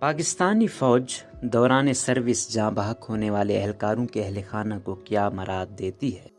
پاکستانی فوج دوران سروس جاں بحق ہونے والے اہلکاروں کے اہل خانہ کو کیا مراد دیتی ہے؟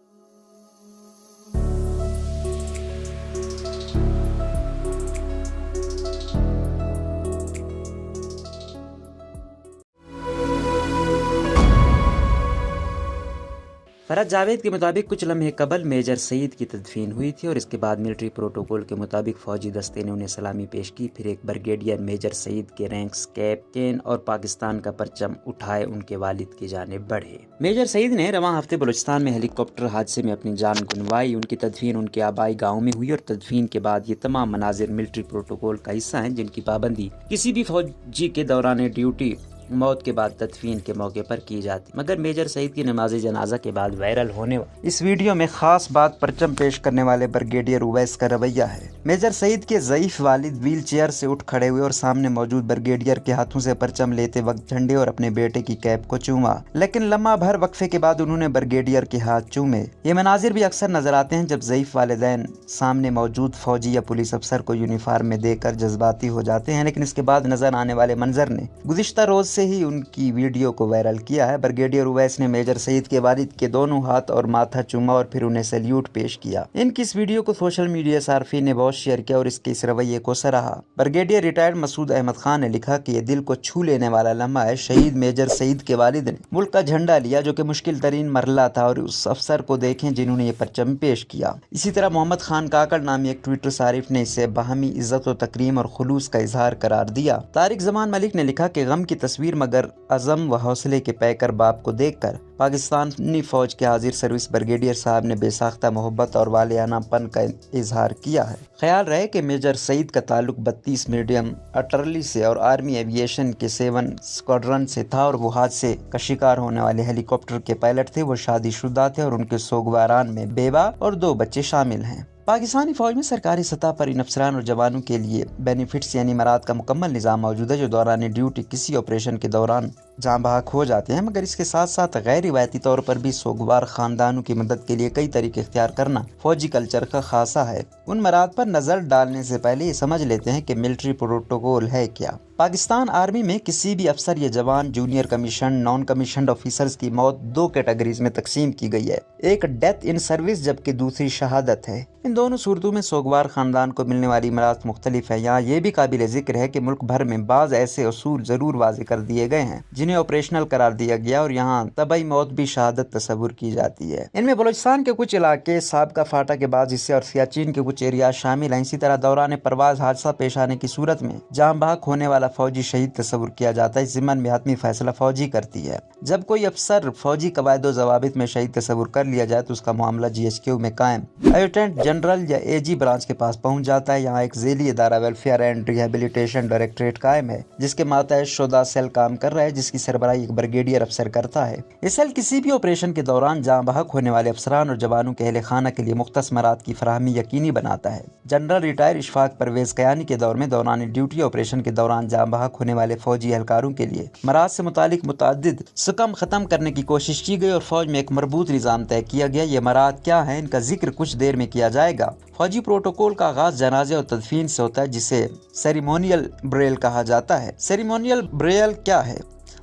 فرحت جاوید کے مطابق کچھ لمحے قبل میجر سعید کی تدفین ہوئی تھی اور اس کے بعد ملٹری پروٹوکول کے مطابق فوجی دستے نے انہیں سلامی پیش کی. پھر ایک بریگیڈیئر میجر سعید کے رینکس کیپٹن اور پاکستان کا پرچم اٹھائے ان کے والد کی جانب بڑھے. میجر سعید نے رواں ہفتے بلوچستان میں ہیلی کاپٹر حادثے میں اپنی جان گنوائی. ان کی تدفین ان کے آبائی گاؤں میں ہوئی اور تدفین کے بعد یہ تمام مناظر ملٹری پروٹوکول کا حصہ ہیں جن کی پابندی کسی بھی فوجی کے دوران ڈیوٹی موت کے بعد تدفین کے موقع پر کی جاتی. مگر میجر سعید کی نماز جنازہ کے بعد وائرل ہونے اس ویڈیو میں خاص بات پرچم پیش کرنے والے بریگیڈیئر اویس کا رویہ ہے. میجر سعید کے ضعیف والد ویل چیئر سے اٹھ کھڑے ہوئے اور سامنے موجود بریگیڈیئر کے ہاتھوں سے پرچم لیتے وقت جھنڈے اور اپنے بیٹے کی کیپ کو چوما، لیکن لمحہ بھر وقفے کے بعد انہوں نے بریگیڈیئر کے ہاتھ چومے. یہ مناظر بھی اکثر نظر آتے ہیں جب ضعیف والدین سامنے موجود فوجی یا پولیس افسر کو یونیفارم میں دیکھ کر جذباتی ہو جاتے ہیں، لیکن اس کے بعد نظر آنے والے منظر نے گزشتہ روز سے ہی ان کی ویڈیو کو وائرل کیا ہے. بریگیڈیئر اویس نے میجر سعید کے والد کے دونوں ہاتھ اور ماتھا چوما اور پھر انہیں سیلیوٹ پیش کیا. ان کی اس ویڈیو کو سوشل میڈیا صارفین نے بہت شیئر کیا اور اس کے اس رویے کو سراہا. بریگیڈیئر ریٹائرڈ مسعود احمد خان نے لکھا کہ یہ دل کو چھو لینے والا لمحہ ہے. شہید میجر سعید کے والد نے ملک کا جھنڈا لیا جو کہ مشکل ترین مرحلہ تھا، اور اس افسر کو دیکھیں جنہوں نے یہ پرچم پیش کیا. اسی طرح محمد خان کاکڑ نامی ایک ٹویٹر صارف نے اسے باہمی عزت و تکریم اور خلوص کا اظہار قرار دیا. طارق زمان ملک نے لکھا کہ غم کی تصویر مگر عزم و حوصلے کے پیکر باپ کو دیکھ کر پاکستانی فوج کے حاضر سروس بریگیڈیئر صاحب نے بے ساختہ محبت اور والہانہ پن کا اظہار کیا ہے. خیال رہے کہ میجر سعید کا تعلق 32 میڈیم آرٹلری سے اور آرمی ایویشن کے 7 اسکواڈرن سے تھا اور وہ حادثے کا شکار ہونے والے ہیلی کاپٹر کے پائلٹ تھے. وہ شادی شدہ تھے اور ان کے سوگواران میں بیوہ اور 2 بچے شامل ہیں. پاکستانی فوج میں سرکاری سطح پر ان افسران اور جوانوں کے لیے بینیفٹس یعنی مراد کا مکمل نظام موجود ہے جو دوران ڈیوٹی کسی آپریشن کے دوران جاں بحق ہو جاتے ہیں. مگر اس کے ساتھ ساتھ غیر روایتی طور پر بھی سوگوار خاندانوں کی مدد کے لیے کئی طریقے اختیار کرنا فوجی کلچر کا خاصہ ہے. ان مراد پر نظر ڈالنے سے پہلے یہ سمجھ لیتے ہیں کہ ملٹری پروٹوکول ہے کیا. پاکستان آرمی میں کسی بھی افسر یا جوان، junior commission, naan commissioned officers کی موت 2 کیٹیگریز میں تقسیم کی گئی ہے. ایک ڈیتھ ان سروس جبکہ دوسری شہادت ہے. ان دونوں صورتوں میں سوگوار خاندان کو ملنے والی امراض مختلف ہیں. یہاں یہ بھی قابل ذکر ہے کہ ملک بھر میں بعض ایسے اصول ضرور واضح کر دیے گئے ہیں جنہیں آپریشنل قرار دیا گیا اور یہاں طبعی موت بھی شہادت تصور کی جاتی ہے. ان میں بلوچستان کے کچھ علاقے، سابقہ فاٹا کے بعض حصے اور سیاچین کے کچھ ایریاز شامل ہیں. اسی طرح دوران پرواز حادثہ پیش آنے کی صورت میں جاں بحق ہونے والا فوجی شہید تصور کیا جاتا ہے. اس ضمن میں حتمی فیصلہ فوجی کرتی ہے. جب کوئی افسر فوجی قواعد و ضوابط میں شہید تصور کر لیا جائے تو اس کا معاملہ GHQ میں قائم ایڈجوٹنٹ جنرل یا AG برانچ کے پاس پہنچ جاتا ہے. یہاں ایک ذیلی ادارہ ویلفیئر اینڈ ریہیبلیٹیشن ڈائریکٹریٹ قائم ہے جس کے ماتحت شدہ سیل کام کر رہا ہے جس کی سربراہی ایک بریگیڈیئر افسر کرتا ہے. یہ سیل کسی بھی آپریشن کے دوران جاں بحق ہونے والے افسران اور جوانوں کے اہل خانہ کے لیے مختص مراد کی فراہمی یقینی بناتا ہے. جنرل ریٹائر اشفاق پرویز کیانی کے دور میں دوران ڈیوٹی آپریشن کے دوران جاں بحق ہونے والے فوجی اہلکاروں کے لیے مراد سے متعلق متعدد سکم ختم کرنے کی کوشش کی گئی اور فوج میں ایک مربوط نظام طے کیا گیا. یہ مراد کیا ہیں ان کا ذکر کچھ دیر میں کیا جائے گا. فوجی پروٹوکول کا آغاز جنازے اور تدفین سے ہوتا ہے جسے سیریمونیل بریل کہا جاتا ہے. سیریمونیل بریل کیا ہے؟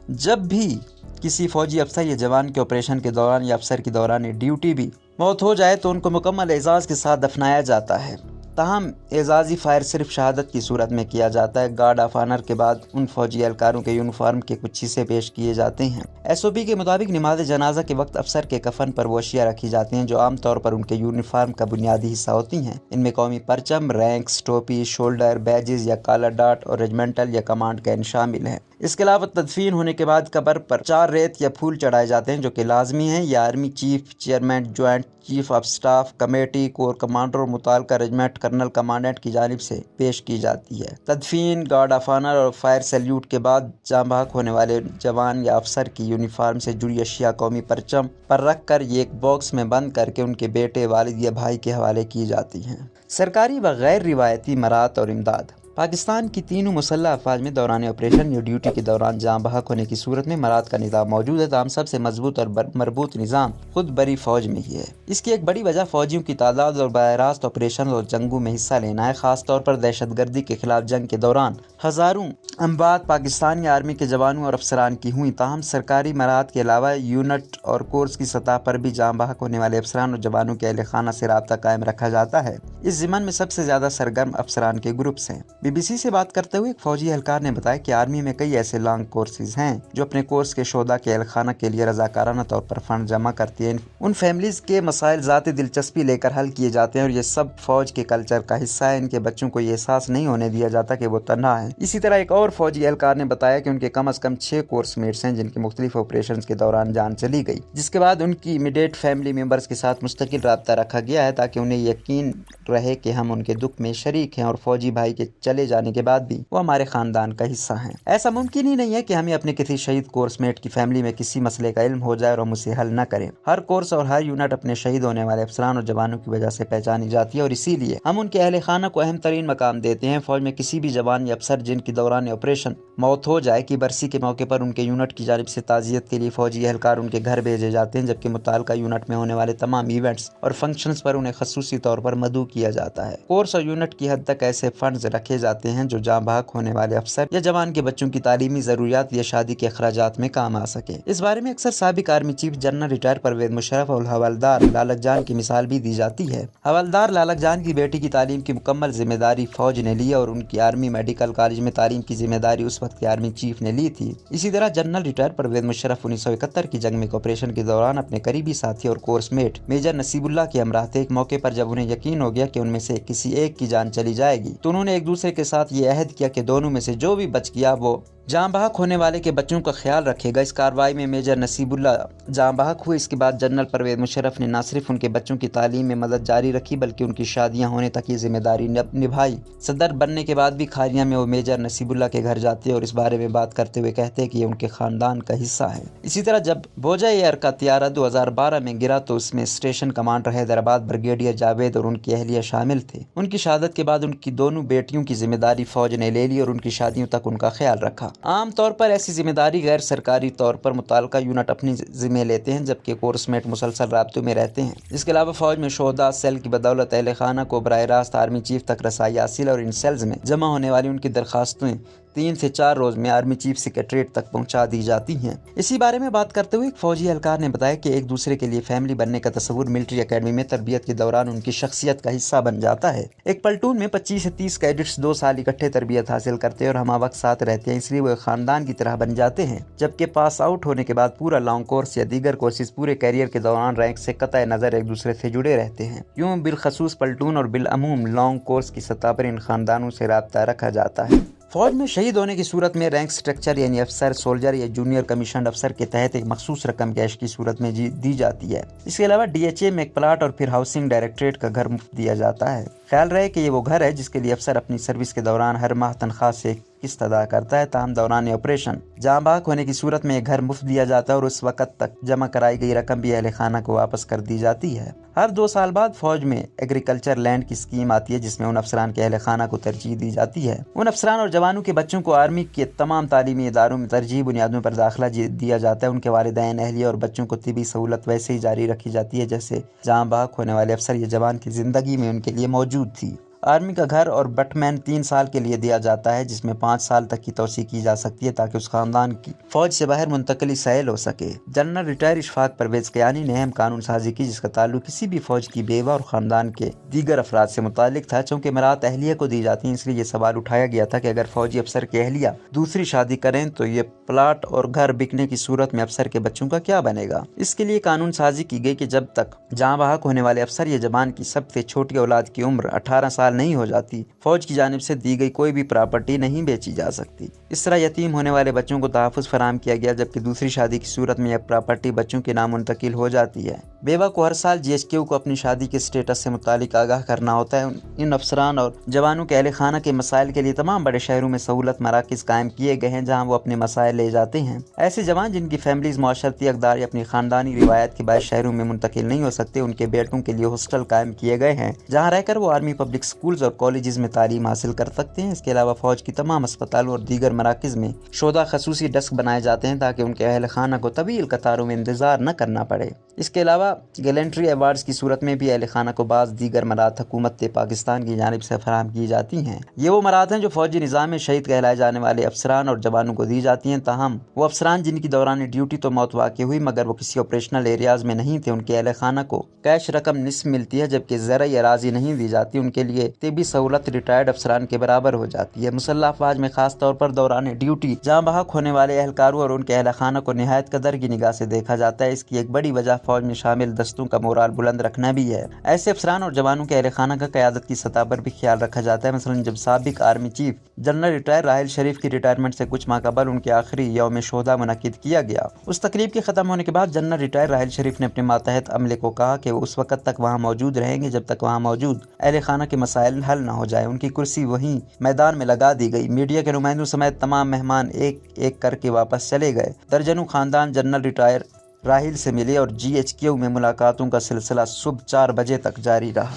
جب بھی کسی فوجی افسر یا جوان کے آپریشن کے دوران یا افسر کی دوران ڈیوٹی بھی موت ہو جائے تو ان کو مکمل اعزاز کے ساتھ دفنایا جاتا ہے. تاہم اعزازی فائر صرف شہادت کی صورت میں کیا جاتا ہے. گارڈ آف آنر کے بعد ان فوجی اہلکاروں کے یونیفارم کے کچھ حصے پیش کیے جاتے ہیں. SOP کے مطابق نماز جنازہ کے وقت افسر کے کفن پر وہ اشیاء رکھی جاتی ہیں جو عام طور پر ان کے یونیفارم کا بنیادی حصہ ہوتی ہیں. ان میں قومی پرچم، رینکس، ٹوپی، شولڈر بیجز یا کالر ڈاٹ اور ریجمنٹل یا کمانڈ کین شامل ہیں. اس کے علاوہ تدفین ہونے کے بعد قبر پر 4 ریت یا پھول چڑھائے جاتے ہیں جو کہ لازمی ہیں. یہ army chief, chairman, joint chief of staff, committee, corps commander اور متعلقہ ریجمنٹ کرنل کمانڈنٹ کی جانب سے پیش کی جاتی ہے. تدفین، گارڈ آف آنر اور فائر سیلیوٹ کے بعد جاں بحق ہونے والے جوان یا افسر کی یونیفارم سے جڑی اشیاء قومی پرچم پر رکھ کر یہ ایک باکس میں بند کر کے ان کے بیٹے، والد یا بھائی کے حوالے کی جاتی ہیں. سرکاری و غیر روایتی مراد اور امداد. پاکستان کی تینوں مسلح افواج میں دوران آپریشن یا ڈیوٹی کے دوران جاں بحق ہونے کی صورت میں مراد کا نظام موجود ہے، تاہم سب سے مضبوط اور مربوط نظام خود بری فوج میں ہی ہے۔ اس کی ایک بڑی وجہ فوجیوں کی تعداد اور براہ راست آپریشن اور جنگوں میں حصہ لینا ہے۔ خاص طور پر دہشت گردی کے خلاف جنگ کے دوران ہزاروں اموات پاکستانی آرمی کے جوانوں اور افسران کی ہوئیں، تاہم سرکاری مراحل کے علاوہ یونٹ اور کورس کی سطح پر بھی جاں بحق ہونے والے افسران اور جوانوں کے اہل خانہ سے رابطہ قائم رکھا جاتا ہے۔ اس ضمن میں سب سے زیادہ سرگرم افسران کے گروپس ہیں۔ BBC سے بات کرتے ہوئے ایک فوجی اہلکار نے بتایا کہ آرمی میں کئی ایسے لانگ کورسز ہیں جو اپنے کورس کے شہداء کے اہل خانہ کے لیے رضاکارانہ طور پر فنڈ جمع کرتی ہیں۔ ان فیملیز کے مسائل ذاتی دلچسپی لے کر حل کیے جاتے ہیں اور یہ سب فوج کے کلچر کا حصہ ہے۔ ان کے بچوں کو یہ احساس نہیں ہونے دیا جاتا کہ وہ تنہا ہیں۔ اسی طرح ایک اور فوجی اہلکار نے بتایا کہ ان کے کم از کم 6 کورس میٹس ہیں جن کی مختلف آپریشنز کے دوران جان چلی گئی، جس کے بعد ان کی امیڈیٹ فیملی ممبرز کے ساتھ مستقل رابطہ رکھا گیا ہے تاکہ انہیں یقین رہے کہ ہم ان کے دکھ میں شریک ہیں اور فوجی بھائی کے چلے جانے کے بعد بھی وہ ہمارے خاندان کا حصہ ہیں۔ ایسا ممکن ہی نہیں ہے کہ ہمیں اپنے کسی شہید کورس میٹ کی فیملی میں کسی مسئلے کا علم ہو جائے اور ہم اسے حل نہ کریں۔ ہر کورس اور ہر یونٹ اپنے شہید ہونے والے افسران اور جوانوں کی وجہ سے پہچانی جاتی ہے اور اسی لیے ہم ان کے اہل خانہ کو اہم ترین مقام دیتے ہیں۔ فوج میں کسی بھی جوان یا افسر جن کی دوران آپریشن موت ہو جائے کی برسی کے موقع پر ان کے یونٹ کی جانب سے تعزیت کے لیے فوجی اہلکار ان کے گھر بھیجے جاتے ہیں، جبکہ متعلقہ یونٹ میں ہونے والے تمام ایونٹس اور فنکشنز پر انہیں خصوصی طور پر مدعو کیا جاتا ہے۔ کورس اور یونٹ کی حد تک ایسے فنڈز رکھے جاتے ہیں جو جاں بحق ہونے والے افسر یا جوان کے بچوں کی تعلیمی ضروریات یا شادی کے اخراجات میں کام آ سکے۔ اس بارے میں اکثر سابق army chief general retire Pervez Musharraf اور حوالدار لالک جان کی مثال بھی دی جاتی ہے۔ حوالدار لالک جان کی بیٹی کی تعلیم کی مکمل ذمہ داری فوج نے لی اور ان کی آرمی میڈیکل کالج میں تعلیم کی ذمہ داری اس وقت کے آرمی چیف نے لی تھی۔ اسی طرح جنرل ریٹائر پرویز مشرف 1971 کی جنگ میں آپریشن کے دوران اپنے قریبی ساتھی اور کورس میٹ میجر نصیب اللہ کے ہمراہ تھے۔ ایک موقع پر جب انہیں یقین ہو گیا کہ ان میں سے کسی ایک کی جان چلی جائے گی تو انہوں نے ایک دوسرے کے ساتھ یہ عہد کیا کہ دونوں میں سے جو بھی بچ گیا وہ جاں بحق ہونے والے کے بچوں کا خیال رکھے گا۔ اس کارروائی میں میجر نصیب اللہ جاں بحق ہوئے۔ اس کے بعد جنرل پرویز مشرف نے نہ صرف ان کے بچوں کی تعلیم میں مدد جاری رکھی بلکہ ان کی شادیاں ہونے تک یہ ذمہ داری نبھائی۔ صدر بننے کے بعد بھی کھاریاں میں وہ میجر نصیب اللہ کے گھر جاتے اور اس بارے میں بات کرتے ہوئے کہتے کہ یہ ان کے خاندان کا حصہ ہے۔ اسی طرح جب بوجہ ایئر کا طیارہ 2012 میں گرا تو اس میں station commander Hyderabad brigadier Javed اور ان کی اہلیہ شامل تھے۔ ان کی شہادت کے بعد ان کی دونوں بیٹیوں کی ذمہ داری فوج نے لے لی اور ان کی شادیوں تک ان کا خیال رکھا۔ عام طور پر ایسی ذمہ داری غیر سرکاری طور پر متعلقہ یونٹ اپنی ذمہ لیتے ہیں جبکہ کورس میٹ مسلسل رابطوں میں رہتے ہیں۔ اس کے علاوہ فوج میں شہداء سیل کی بدولت اہل خانہ کو براہ راست آرمی چیف تک رسائی حاصل اور ان سیلز میں جمع ہونے والی ان کی درخواستیں 3 سے 4 روز میں آرمی چیف سیکریٹریٹ تک پہنچا دی جاتی ہیں۔ اسی بارے میں بات کرتے ہوئے ایک فوجی اہلکار نے بتایا کہ ایک دوسرے کے لیے فیملی بننے کا تصور ملٹری اکیڈمی میں تربیت کے دوران ان کی شخصیت کا حصہ بن جاتا ہے۔ ایک پلٹون میں 25 سے 30 کیڈٹس 2 سال اکٹھے تربیت حاصل کرتے ہیں اور ہمہ وقت ساتھ رہتے ہیں، اس لیے وہ ایک خاندان کی طرح بن جاتے ہیں، جبکہ پاس آؤٹ ہونے کے بعد پورا لانگ کورس یا دیگر کورسز پورے کیریئر کے دوران رینک سے قطع نظر ایک دوسرے سے جڑے رہتے ہیں۔ یوں بالخصوص پلٹون اور بالعموم لانگ کورس کی سطح پر ان خاندانوں سے رابطہ رکھا جاتا ہے۔ فوج میں شہید ہونے کی صورت میں رینک سٹرکچر یعنی افسر، سولجر یا جونیئر کمیشنڈ افسر کے تحت ایک مخصوص رقم کیش کی صورت میں دی جاتی ہے۔ اس کے علاوہ DHA میں ایک پلاٹ اور پھر ہاؤسنگ ڈائریکٹریٹ کا گھر مفت دیا جاتا ہے۔ خیال رہے کہ یہ وہ گھر ہے جس کے لیے افسر اپنی سروس کے دوران ہر ماہ تنخواہ سے قسط ادا کرتا ہے، تاہم دوران آپریشن جاں بحق ہونے کی صورت میں یہ گھر مفت دیا جاتا ہے اور اس وقت تک جمع کرائی گئی رقم بھی اہل خانہ کو واپس کر دی جاتی ہے۔ ہر 2 سال بعد فوج میں ایگریکلچر لینڈ کی اسکیم آتی ہے جس میں ان افسران کے اہل خانہ کو ترجیح دی جاتی ہے۔ ان افسران اور جوانوں کے بچوں کو آرمی کے تمام تعلیمی اداروں میں ترجیحی بنیادوں پر داخلہ دیا جاتا ہے۔ ان کے والدین، اہلیہ اور بچوں کو طبی سہولت ویسے ہی جاری رکھی جاتی ہے جیسے جاں بحق ہونے والے افسر یا جوان کی زندگی میں ان کے لیے موجود تھی۔ آرمی کا گھر اور بٹمین 3 سال کے لیے دیا جاتا ہے جس میں 5 سال تک کی توسیع کی جا سکتی ہے تاکہ اس خاندان کی فوج سے باہر منتقلی سہل ہو سکے۔ جنرل ریٹائر اشفاق پرویز کیانی نے اہم قانون سازی کی جس کا تعلق کسی بھی فوج کی بیوہ اور خاندان کے دیگر افراد سے متعلق تھا۔ چونکہ مراد اہلیہ کو دی جاتی ہیں اس لیے یہ سوال اٹھایا گیا تھا کہ اگر فوجی افسر کی اہلیہ دوسری شادی کریں تو یہ پلاٹ اور گھر بکنے کی صورت میں افسر کے بچوں کا کیا بنے گا۔ اس کے لیے قانون سازی کی گئی کہ جب تک جاں بحق ہونے والے افسر یا جوان کی سب سے چھوٹی اولاد کی عمر 18 سال نہیں ہو جاتی فوج کی جانب سے دی گئی کوئی بھی پراپرٹی نہیں بیچی جا سکتی۔ اس طرح یتیم ہونے والے بچوں کو تحفظ فراہم کیا گیا جبکہ دوسری شادی کی صورت میں یہ پراپرٹی بچوں کے نام منتقل ہو جاتی ہے۔ بیوہ کو ہر سال GHQ کو اپنی شادی کے سٹیٹس سے متعلق آگاہ کرنا ہوتا ہے۔ ان افسران اور جوانوں کے اہل خانہ کے مسائل کے لیے تمام بڑے شہروں میں سہولت مراکز قائم کیے گئے ہیں جہاں وہ اپنے مسائل لے جاتے ہیں۔ ایسے جوان جن کی فیملیز معاشرتی اقدار یا اپنی خاندانی روایت کے باعث شہروں میں منتقل نہیں ہو سکتے ان کے بیٹوں کے لیے ہاسٹل قائم کیے گئے ہیں جہاں رہ کر وہ آرمی پبلک اسکول اسکولز اور کالجز میں تعلیم حاصل کر سکتے ہیں۔ اس کے علاوہ فوج کی تمام اسپتالوں اور دیگر مراکز میں شہداء خصوصی ڈیسک بنائے جاتے ہیں تاکہ ان کے اہل خانہ کو طویل قطاروں میں انتظار نہ کرنا پڑے۔ اس کے علاوہ گیلنٹری ایوارڈز کی صورت میں بھی اہل خانہ کو بعض دیگر مراد حکومت پاکستان کی جانب سے فراہم کی جاتی ہیں۔ یہ وہ مراد ہیں جو فوجی نظام میں شہید کہلائے جانے والے افسران اور جوانوں کو دی جاتی ہیں، تاہم وہ افسران جن کی دوران ڈیوٹی تو موت واقع ہوئی مگر وہ کسی آپریشنل ایریاز میں نہیں تھے، ان کے اہل خانہ کو کیش رقم نصف ملتی ہے، جبکہ زرعی اراضی نہیں دی جاتی۔ ان کے لیے طبی سہولت ریٹائرڈ افسران کے برابر ہو جاتی ہے۔ مسلح افواج میں خاص طور پر دوران ڈیوٹی جاں بحق ہونے والے اہلکاروں اور ان کے اہل خانہ کو نہایت قدر کی نگاہ سے دیکھا جاتا ہے۔ اس کی ایک بڑی وجہ فوج میں شامل دستوں کا مورال بلند رکھنا بھی ہے۔ ایسے افسران اور جوانوں کے اہل خانہ کا قیادت کی سطح پر بھی خیال رکھا جاتا ہے۔ مثلاً جب سابق army chief general retire Raheel Sharif کی ریٹائرمنٹ سے کچھ ماہ قبل ان کے آخری یوم شہداء منعقد کیا گیا۔ اس تقریب کے ختم ہونے کے بعد جنرل ریٹائر راحیل شریف نے اپنے ماتحت عملے کو کہا کہ وہ اس وقت تک وہاں موجود رہیں گے جب تک وہاں موجود اہل خانہ کے مسائل حل نہ ہو جائیں۔ ان کی کرسی وہیں میدان میں لگا دی گئی۔ میڈیا کے نمائندوں سمیت تمام مہمان ایک ایک کر کے واپس چلے گئے۔ درجنوں خاندان جنرل ریٹائر راحیل سے ملے اور GHQ میں ملاقاتوں کا سلسلہ صبح 4 بجے تک جاری رہا۔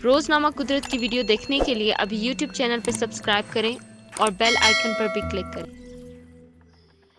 روزنامہ قدرت کی ویڈیو دیکھنے کے لیے ابھی YouTube چینل پر سبسکرائب کریں اور بیل آئیکن پر بھی کلک کریں۔